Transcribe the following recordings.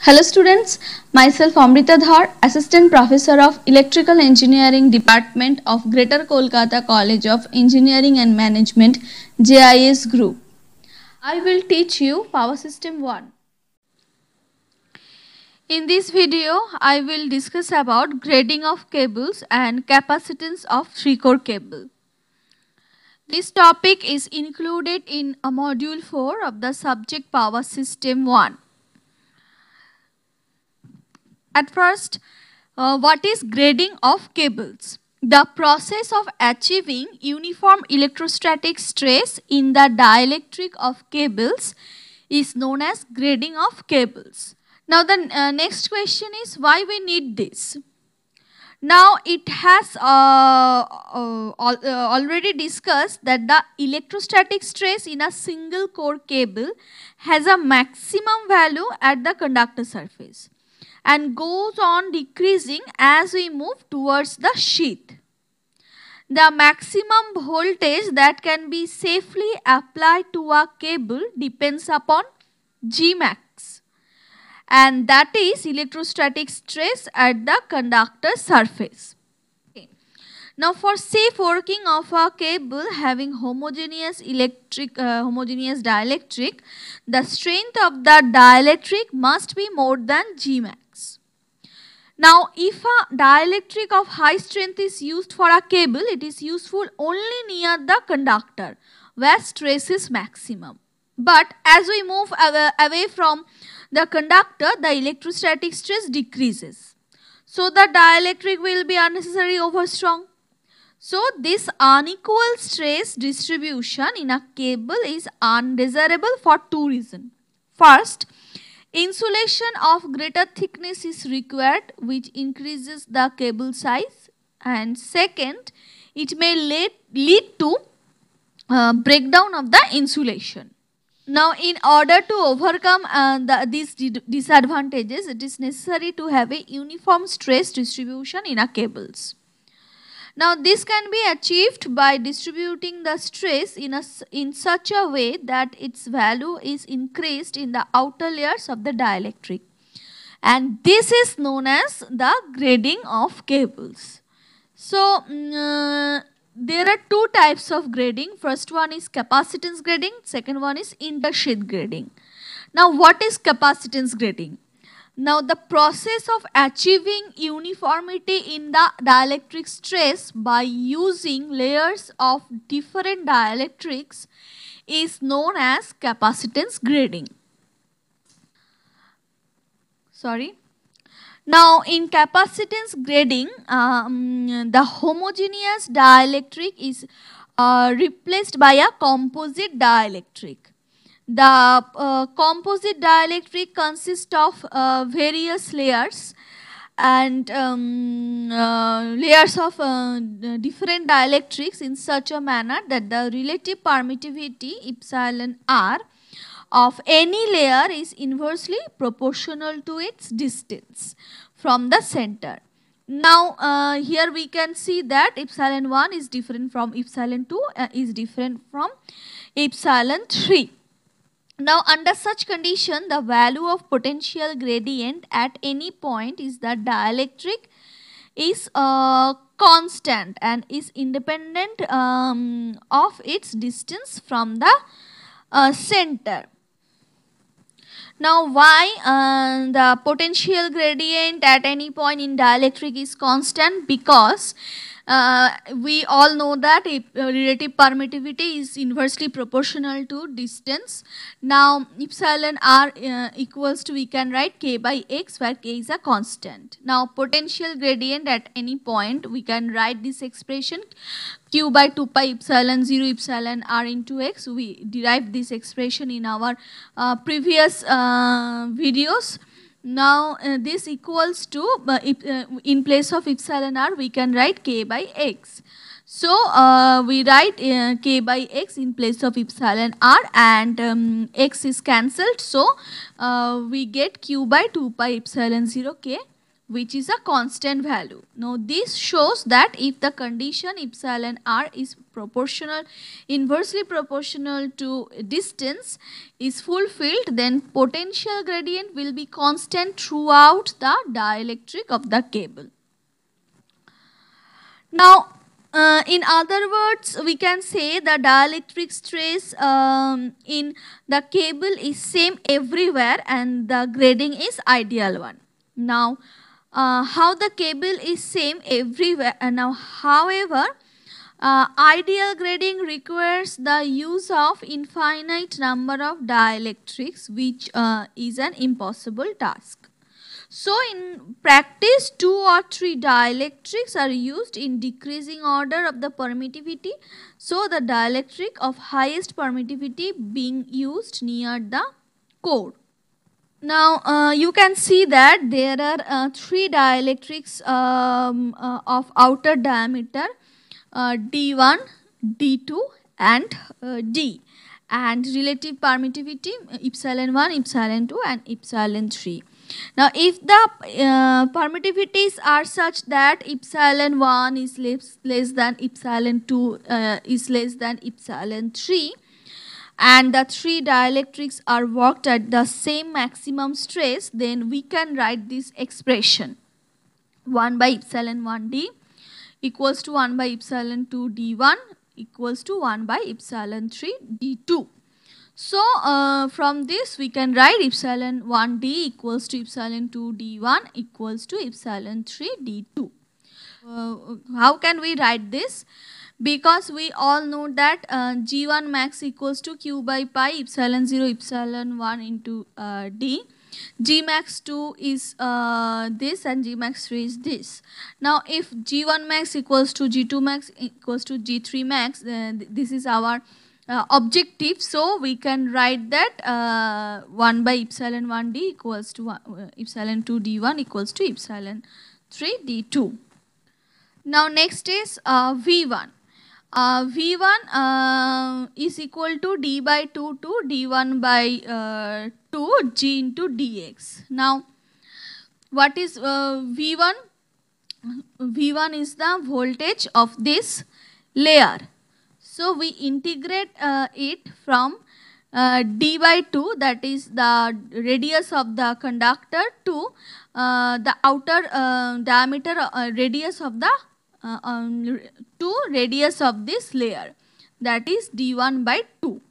Hello students, myself Amrita Dhar, Assistant Professor of Electrical Engineering Department of Greater Kolkata College of Engineering and Management, JIS Group. I will teach you Power System 1. In this video, I will discuss about grading of cables and capacitance of 3-core cable. This topic is included in a module 4 of the subject Power System 1. At first, what is grading of cables? The process of achieving uniform electrostatic stress in the dielectric of cables is known as grading of cables. Now the next question is why we need this. Now it has already discussed that the electrostatic stress in a single core cable has a maximum value at the conductor surface and goes on decreasing as we move towards the sheath. The maximum voltage that can be safely applied to a cable depends upon Gmax, and that is electrostatic stress at the conductor surface. Now for safe working of a cable having homogeneous dielectric, the strength of the dielectric must be more than Gmax. Now if a dielectric of high strength is used for a cable, it is useful only near the conductor where stress is maximum. But as we move away from the conductor, the electrostatic stress decreases. So the dielectric will be unnecessarily overstrong. So this unequal stress distribution in a cable is undesirable for two reasons. First, insulation of greater thickness is required, which increases the cable size, and second, it may lead to breakdown of the insulation. Now in order to overcome these disadvantages, it is necessary to have a uniform stress distribution in a cables. Now this can be achieved by distributing the stress in such a way that its value is increased in the outer layers of the dielectric, and this is known as the grading of cables. So there are two types of grading. First one is capacitance grading, second one is intersheath grading. Now what is capacitance grading? Now the process of achieving uniformity in the dielectric stress by using layers of different dielectrics is known as capacitance grading. Now in capacitance grading, the homogeneous dielectric is replaced by a composite dielectric. The composite dielectric consists of various layers and layers of different dielectrics in such a manner that the relative permittivity epsilon r of any layer is inversely proportional to its distance from the center. Now here we can see that epsilon 1 is different from epsilon 2 is different from epsilon 3. Now under such condition, the value of potential gradient at any point is that dielectric is constant and is independent of its distance from the center. Now why the potential gradient at any point in dielectric is constant? Because we all know that relative permittivity is inversely proportional to distance. Now epsilon r equals to, we can write k by x, where k is a constant. Now potential gradient at any point, we can write this expression q by 2 pi epsilon 0 epsilon r into x. We derived this expression in our previous videos. Now this equals to in place of epsilon r we can write k by x. So we write k by x in place of epsilon r, and x is cancelled. So we get q by 2 pi epsilon 0 k which is a constant value. Now this shows that if the condition epsilon r is proportional, inversely proportional to distance is fulfilled, then potential gradient will be constant throughout the dielectric of the cable. Now in other words, we can say the dielectric stress in the cable is same everywhere and the grading is ideal one. Now how the cable is same everywhere. Now however, ideal grading requires the use of infinite number of dielectrics, which is an impossible task. So in practice, 2 or 3 dielectrics are used in decreasing order of the permittivity. So the dielectric of highest permittivity being used near the core. Now you can see that there are 3 dielectrics of outer diameter D1, D2 and D, and relative permittivity epsilon 1, epsilon 2 and epsilon 3. Now if the permittivities are such that epsilon 1 is less than epsilon 2 is less than epsilon 3, and the 3 dielectrics are worked at the same maximum stress, then we can write this expression 1 by epsilon 1 d equals to 1 by epsilon 2 d1 equals to 1 by epsilon 3 d2. So from this we can write epsilon 1 d equals to epsilon 2 d1 equals to epsilon 3 d2. How can we write this? Because we all know that G1 max equals to Q by pi epsilon 0 epsilon 1 into D. G max 2 is this and G max 3 is this. Now if G1 max equals to G2 max equals to G3 max, this is our objective. So we can write that 1 by epsilon 1 D equals to epsilon 2 D1 equals to epsilon 3 D2. Now next is V1. V1 is equal to D by 2 to D1 by 2 G into dx. Now what is V1? V1 is the voltage of this layer. So we integrate it from D by 2, that is the radius of the conductor, to the outer diameter radius of the to radius of this layer, that is D1 by 2.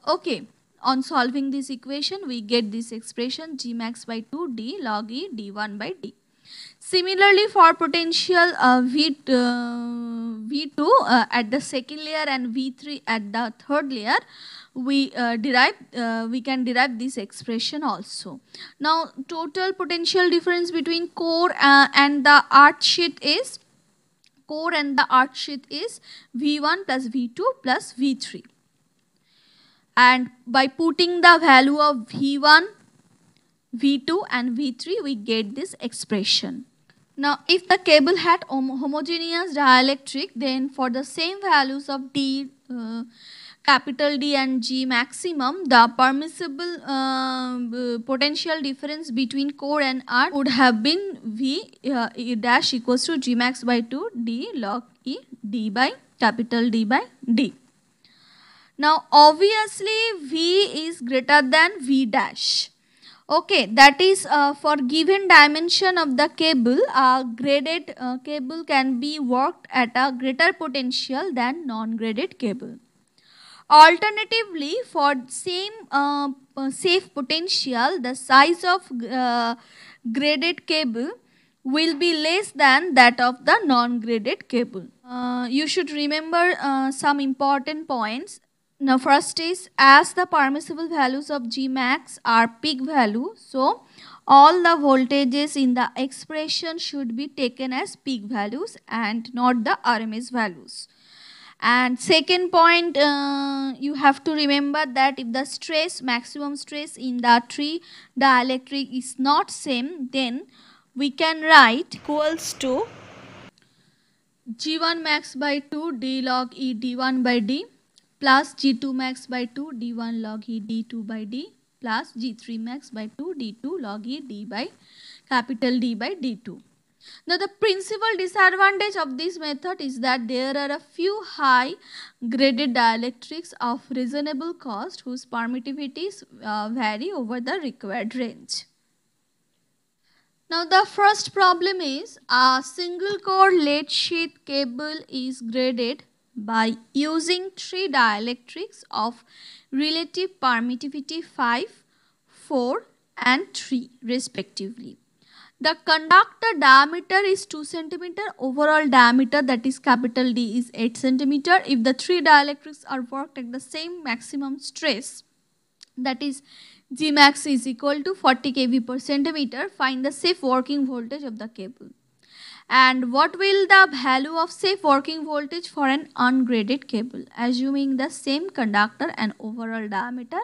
Okay, on solving this equation we get this expression G max by 2 D log E D1 by D. Similarly for potential V2 at the second layer and V3 at the third layer, we can derive this expression also. Now total potential difference between core and the earth sheet is V1 plus V2 plus V3, and by putting the value of V1, V2 and V3 we get this expression. Now if the cable had homogeneous dielectric, then for the same values of D, capital D and G maximum, the permissible potential difference between core and earth would have been V dash equals to G max by 2 D log E D by capital D by D. Now obviously V is greater than V dash. Okay, that is for given dimension of the cable, a graded cable can be worked at a greater potential than non-graded cable. Alternatively, for same safe potential, the size of graded cable will be less than that of the non-graded cable. You should remember some important points. Now first is, as the permissible values of G max are peak value, so all the voltages in the expression should be taken as peak values and not the RMS values. And second point, you have to remember that if the stress, maximum stress in the 3 dielectric is not same, then we can write equals to G1 max by 2 D log E D1 by D plus G2 max by 2 D1 log E D2 by D plus G3 max by 2 D2 log E D by capital D by D2. Now the principal disadvantage of this method is that there are a few high graded dielectrics of reasonable cost whose permittivities vary over the required range. Now the first problem is a single core lead sheath cable is graded by using three dielectrics of relative permittivity 5, 4 and 3 respectively. The conductor diameter is 2 cm, overall diameter, that is capital D, is 8 cm. If the three dielectrics are worked at the same maximum stress, that is G max is equal to 40 kV per centimeter, find the safe working voltage of the cable. And what will the value of safe working voltage for an ungraded cable, assuming the same conductor and overall diameter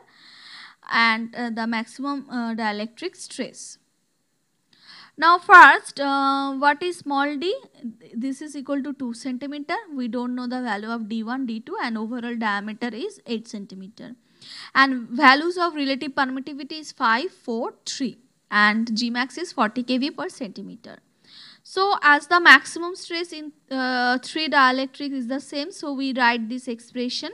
and the maximum dielectric stress. Now first, what is small d? This is equal to 2 cm. We don't know the value of D1, D2 and overall diameter is 8 cm. And values of relative permittivity is 5, 4, 3 and Gmax is 40 kV per centimeter. So as the maximum stress in three dielectrics is the same, so we write this expression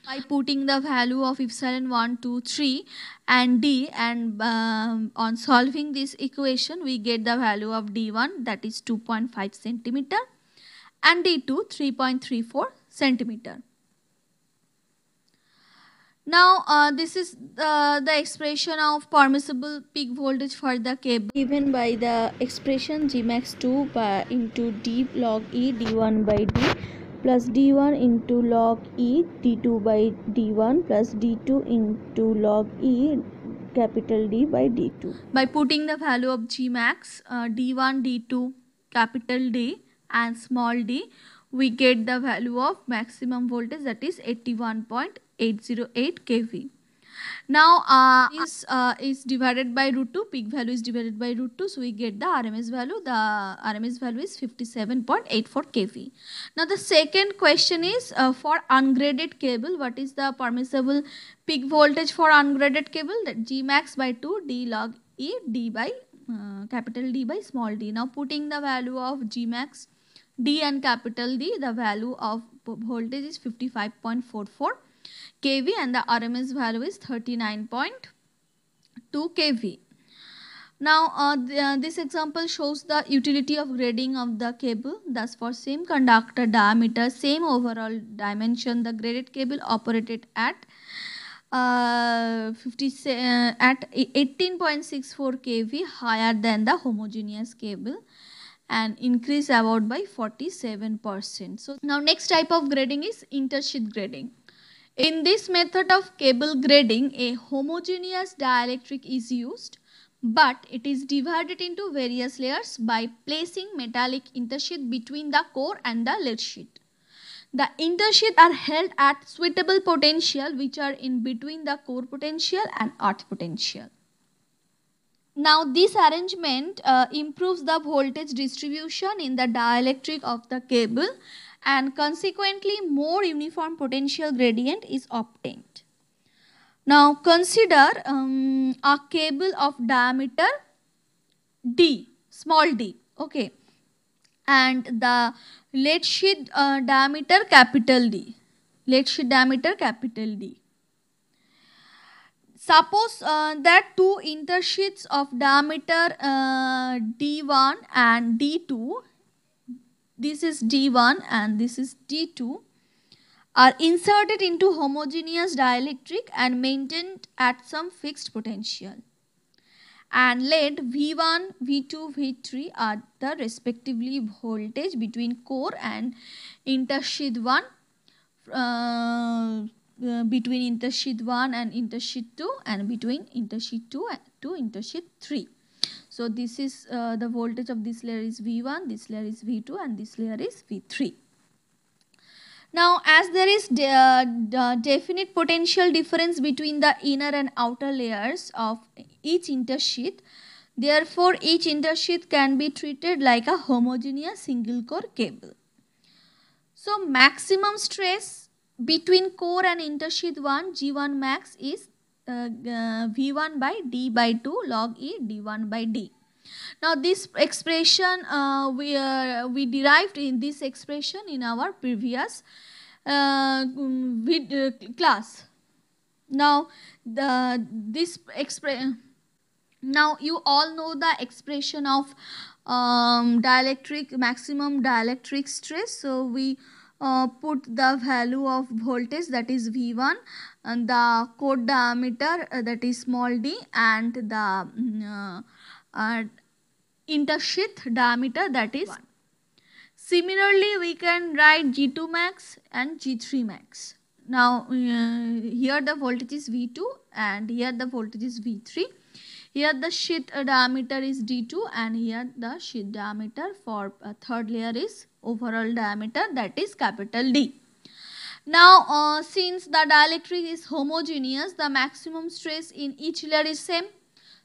by putting the value of epsilon 1, 2, 3 and D, and on solving this equation we get the value of D1, that is 2.5 centimeter and D2 3.34 centimeter. Now this is the expression of permissible peak voltage for the cable, given by the expression Gmax 2 into D log E D1 by D plus D1 into log E D2 by D1 plus D2 into log E capital D by D2. By putting the value of Gmax, D1, D2, capital D and small d, we get the value of maximum voltage, that is 81.808 kV. Now this is divided by root 2, peak value is divided by root 2, so we get the RMS value. The RMS value is 57.84 kV. Now the second question is for ungraded cable, what is the permissible peak voltage for ungraded cable? That Gmax by 2 D log E D by capital D by small d. Now putting the value of Gmax, D and capital D, the value of voltage is 55.44 kV and the RMS value is 39.2 kV. Now this example shows the utility of grading of the cable. Thus for same conductor diameter, same overall dimension, the graded cable operated at 18.64 kV higher than the homogeneous cable and increase about by 47%. So now next type of grading is intersheath grading. In this method of cable grading, a homogeneous dielectric is used, but it is divided into various layers by placing metallic intersheath between the core and the lead sheath. The intersheath are held at suitable potential which are in between the core potential and earth potential. Now this arrangement improves the voltage distribution in the dielectric of the cable and consequently more uniform potential gradient is obtained. Now consider a cable of diameter D, small d, okay, and the lead sheath diameter capital D, lead sheath diameter capital D. Suppose that two intersheaths of diameter D1 and D2, this is D1 and this is D2, are inserted into homogeneous dielectric and maintained at some fixed potential. And let V1, V2, V3 are the respectively voltage between core and intersheath 1, between intersheath 1 and intersheath 2 and between intersheath 2 to intersheath 3. So this is the voltage of this layer is V1, this layer is V2 and this layer is V3. Now as there is definite potential difference between the inner and outer layers of each intersheath, therefore each intersheath can be treated like a homogeneous single core cable. So maximum stress between core and intersheath 1 G1 max is V1 by D by 2 log E D1 by D. Now this expression we derived in this expression in our previous class. Now now you all know the expression of maximum dielectric stress. So we put the value of voltage, that is V1, and the core diameter, that is small d, and the intersheath diameter, that is 1. Similarly, we can write G2 max and G3 max. Now here the voltage is V2 and here the voltage is V3. Here the sheath diameter is D2 and here the sheath diameter for third layer is overall diameter, that is capital D. Now since the dielectric is homogeneous, the maximum stress in each layer is same.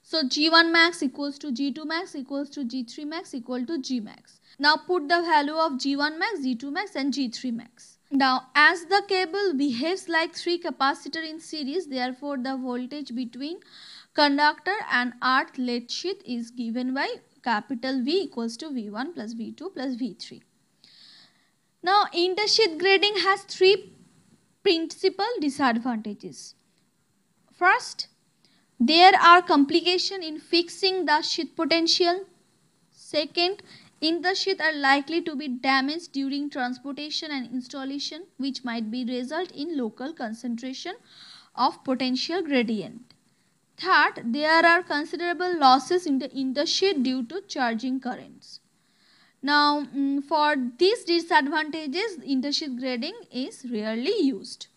So G1 max equals to G2 max equals to G3 max equal to G max. Now put the value of G1 max, G2 max and G3 max. Now as the cable behaves like 3 capacitors in series, therefore the voltage between conductor and earth lead sheath is given by capital V equals to V1 plus V2 plus V3. Now intersheath grading has 3 principal disadvantages. First, there are complications in fixing the sheath potential. Second, intersheath are likely to be damaged during transportation and installation, which might be result in local concentration of potential gradient. Third, there are considerable losses in the intersheath due to charging currents. Now, for these disadvantages, intersheath grading is rarely used.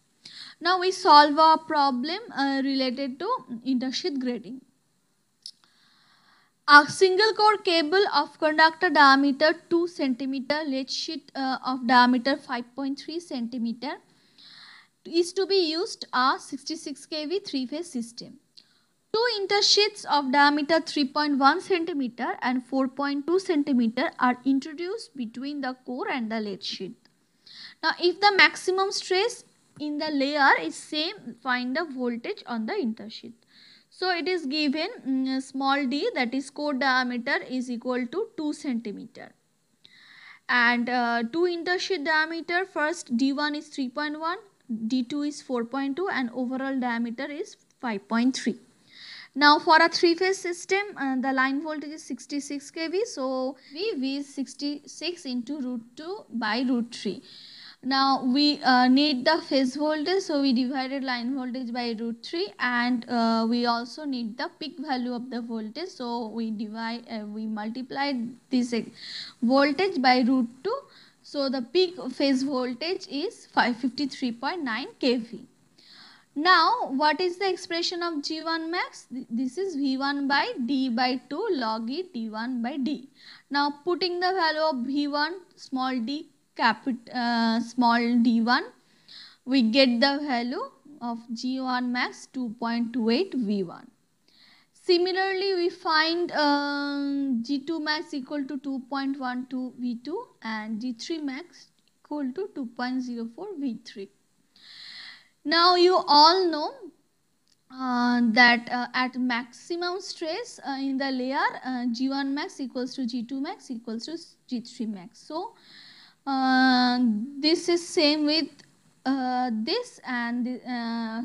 Now, we solve a problem related to intersheath grading. A single core cable of conductor diameter 2 cm, lead sheath of diameter 5.3 cm is to be used a 66 kV 3-phase system. 2 intersheaths of diameter 3.1 cm and 4.2 cm are introduced between the core and the lead sheath. Now, if the maximum stress in the layer is same, find the voltage on the intersheath. So, it is given small d, that is core diameter is equal to 2 cm. And 2 intersheath diameter, first D1 is 3.1, D2 is 4.2 and overall diameter is 5.3. Now for a 3-phase system, the line voltage is 66 kV. So V is 66 into root 2 by root 3. Now we need the phase voltage, so we divided line voltage by root 3, and we also need the peak value of the voltage. So we multiplied this voltage by root 2. So the peak phase voltage is 553.9 kV. Now, what is the expression of G1 max? This is V1 by D by 2 log E D1 by D. Now, putting the value of V1 small d small d1, we get the value of G1 max 2.28 V1. Similarly, we find G2 max equal to 2.12 V2 and G3 max equal to 2.04 V3. Now you all know that at maximum stress in the layer, G1 max equals to G2 max equals to G3 max. So this is same with this and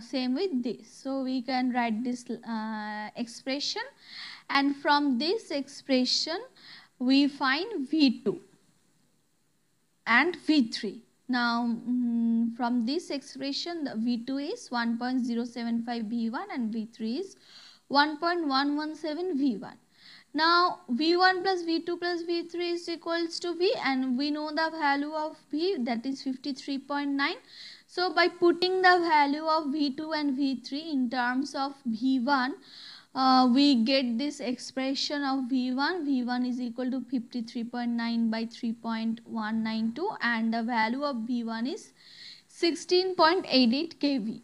same with this. So we can write this expression, and from this expression we find V2 and V3. Now from this expression, the V2 is 1.075 V1 and V3 is 1.117 V1. Now V1 plus V2 plus V3 is equals to V, and we know the value of V, that is 53.9. So by putting the value of V2 and V3 in terms of V1, we get this expression of V1. V1 is equal to 53.9 by 3.192, and the value of V1 is 16.88 kV.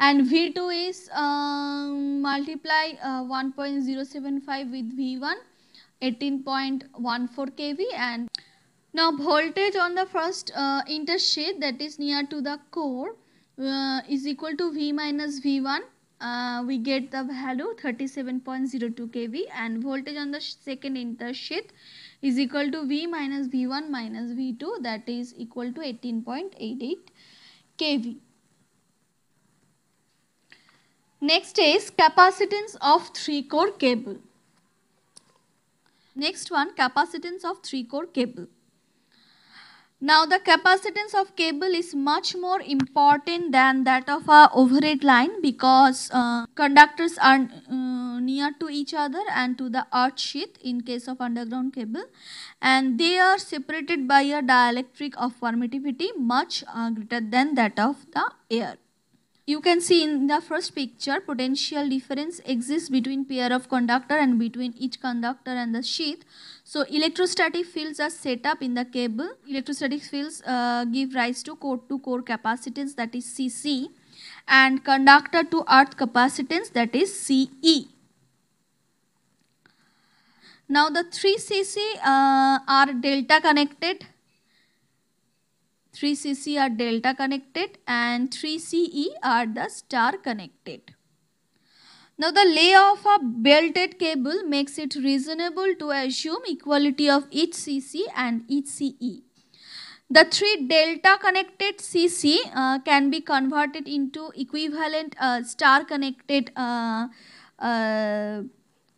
And V2 is multiply 1.075 with V1, 18.14 kV. And now voltage on the first intersheath, that is near to the core, is equal to V minus V1. we get the value 37.02 kV, and voltage on the second intersheath is equal to V minus V1 minus V2, that is equal to 18.88 kV. Next is capacitance of 3-core cable. Next one, capacitance of 3-core cable. Now the capacitance of cable is much more important than that of a overhead line, because conductors are near to each other and to the earth sheath in case of underground cable, and they are separated by a dielectric of permittivity much greater than that of the air. You can see in the first picture, potential difference exists between pair of conductor and between each conductor and the sheath. So electrostatic fields are set up in the cable. Electrostatic fields give rise to core-to-core capacitance, that is Cc, and conductor to earth capacitance, that is Ce. Now the 3 Cc are delta connected. 3 Cc are delta connected and 3 Ce are the star connected. Now the layout of a belted cable makes it reasonable to assume equality of each Cc and each Ce. The 3 delta connected Cc can be converted into equivalent star connected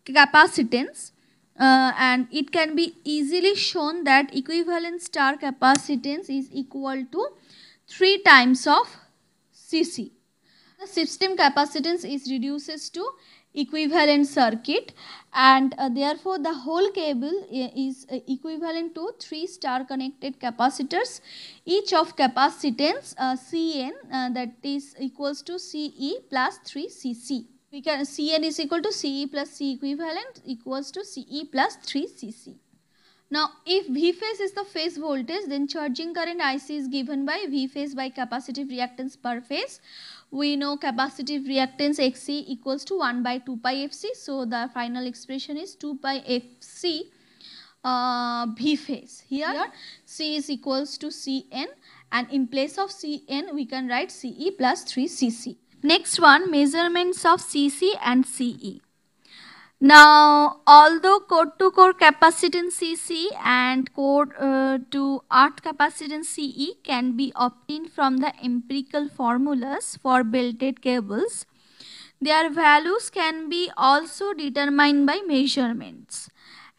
capacitance. And it can be easily shown that equivalent star capacitance is equal to 3 times of Cc. The system capacitance is reduces to equivalent circuit, and therefore the whole cable is equivalent to 3 star connected capacitors, each of capacitance Cn, that is equals to Ce plus 3 Cc. We can Cn is equal to Ce plus C equivalent equals to Ce plus 3 Cc. Now if V phase is the phase voltage, then charging current IC is given by V phase by capacitive reactance per phase. We know capacitive reactance Xc equals to 1 by 2 pi Fc. So the final expression is 2 pi Fc V phase. Here C is equals to Cn, and in place of Cn we can write Ce plus 3 Cc. Next one, measurements of Cc and Ce. Now, although core-to-core capacitance Cc and core-to-earth capacitance Ce can be obtained from the empirical formulas for belted cables, their values can be also determined by measurements.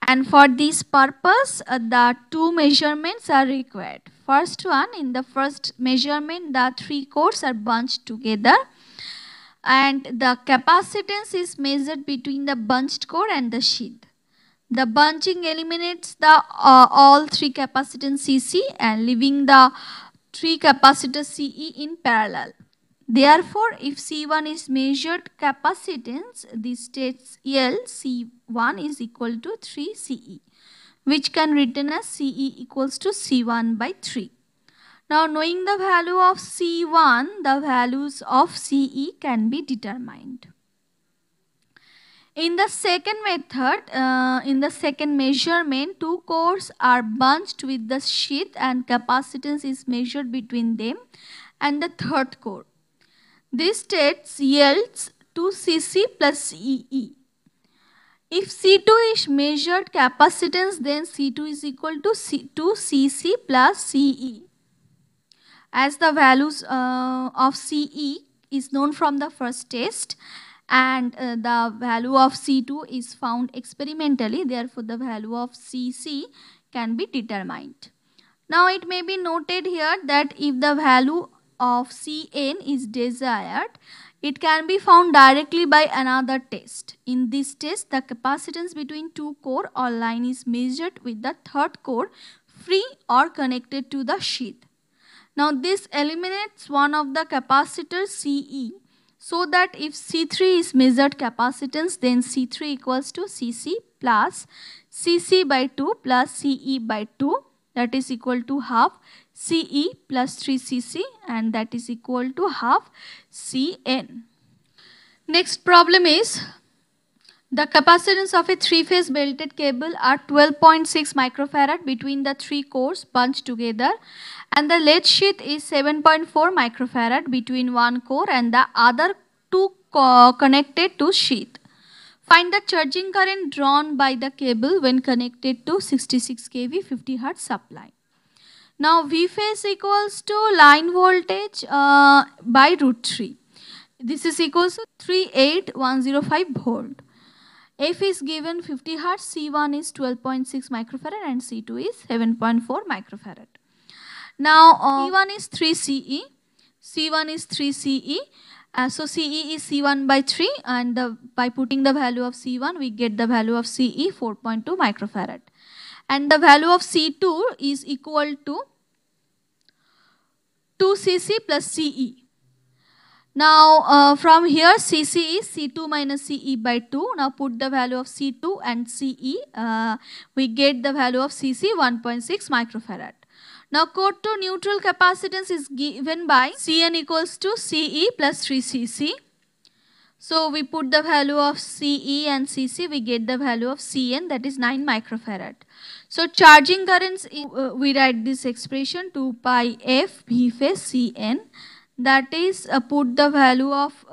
And for this purpose, the 2 measurements are required. First one, in the first measurement, the 3 cores are bunched together, and the capacitance is measured between the bunched core and the sheath. The bunching eliminates the all 3 capacitance Cc and leaving the 3 capacitors Ce in parallel. Therefore, if C1 is measured capacitance, this states L C1 is equal to 3 Ce, which can written as Ce equals to C1 by 3. Now, knowing the value of C1, the values of Ce can be determined. In the second method, in the second measurement, 2 cores are bunched with the sheath and capacitance is measured between them and the third core. This states yields 2 Cc plus Ce. If C2 is measured capacitance, then C2 is equal to 2 Cc plus Ce. As the values of Ce is known from the first test, and the value of C2 is found experimentally, therefore the value of Cc can be determined. Now it may be noted here that if the value of Cn is desired, it can be found directly by another test. In this test, the capacitance between 2 core or line is measured with the third core free or connected to the sheath. Now this eliminates one of the capacitors Ce, so that if C3 is measured capacitance, then C3 equals to Cc plus Cc by 2 plus Ce by 2, that is equal to half Ce plus 3 Cc, and that is equal to half Cn. Next problem is, the capacitance of a 3-phase belted cable are 12.6 microfarad between the 3 cores bunched together, and the lead sheath is 7.4 microfarad between one core and the other 2 connected to sheath. Find the charging current drawn by the cable when connected to 66 kV 50 Hz supply. Now V phase equals to line voltage by root 3. This is equals to 38105 volt. F is given 50 Hz, C1 is 12.6 microfarad and C2 is 7.4 microfarad. Now C1 is 3 CE, C1 is 3 CE. So CE is C1 by 3, and by putting the value of C1 we get the value of CE 4.2 microfarad, and the value of C2 is equal to 2 CC plus CE. Now from here CC is C2 minus CE by 2. Now put the value of C2 and CE, we get the value of CC 1.6 microfarad. Now core to neutral capacitance is given by Cn equals to Ce plus 3 Cc. So we put the value of Ce and Cc, we get the value of Cn, that is 9 microfarad. So charging currents, we write this expression 2 pi f V phase Cn, that is put the value of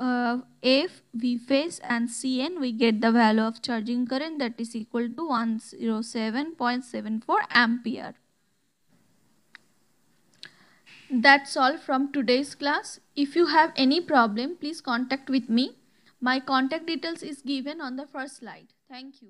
f, V phase and Cn, we get the value of charging current, that is equal to 107.74 ampere. That's all from today's class. If you have any problem, please contact with me. My contact details is given on the first slide. Thank you.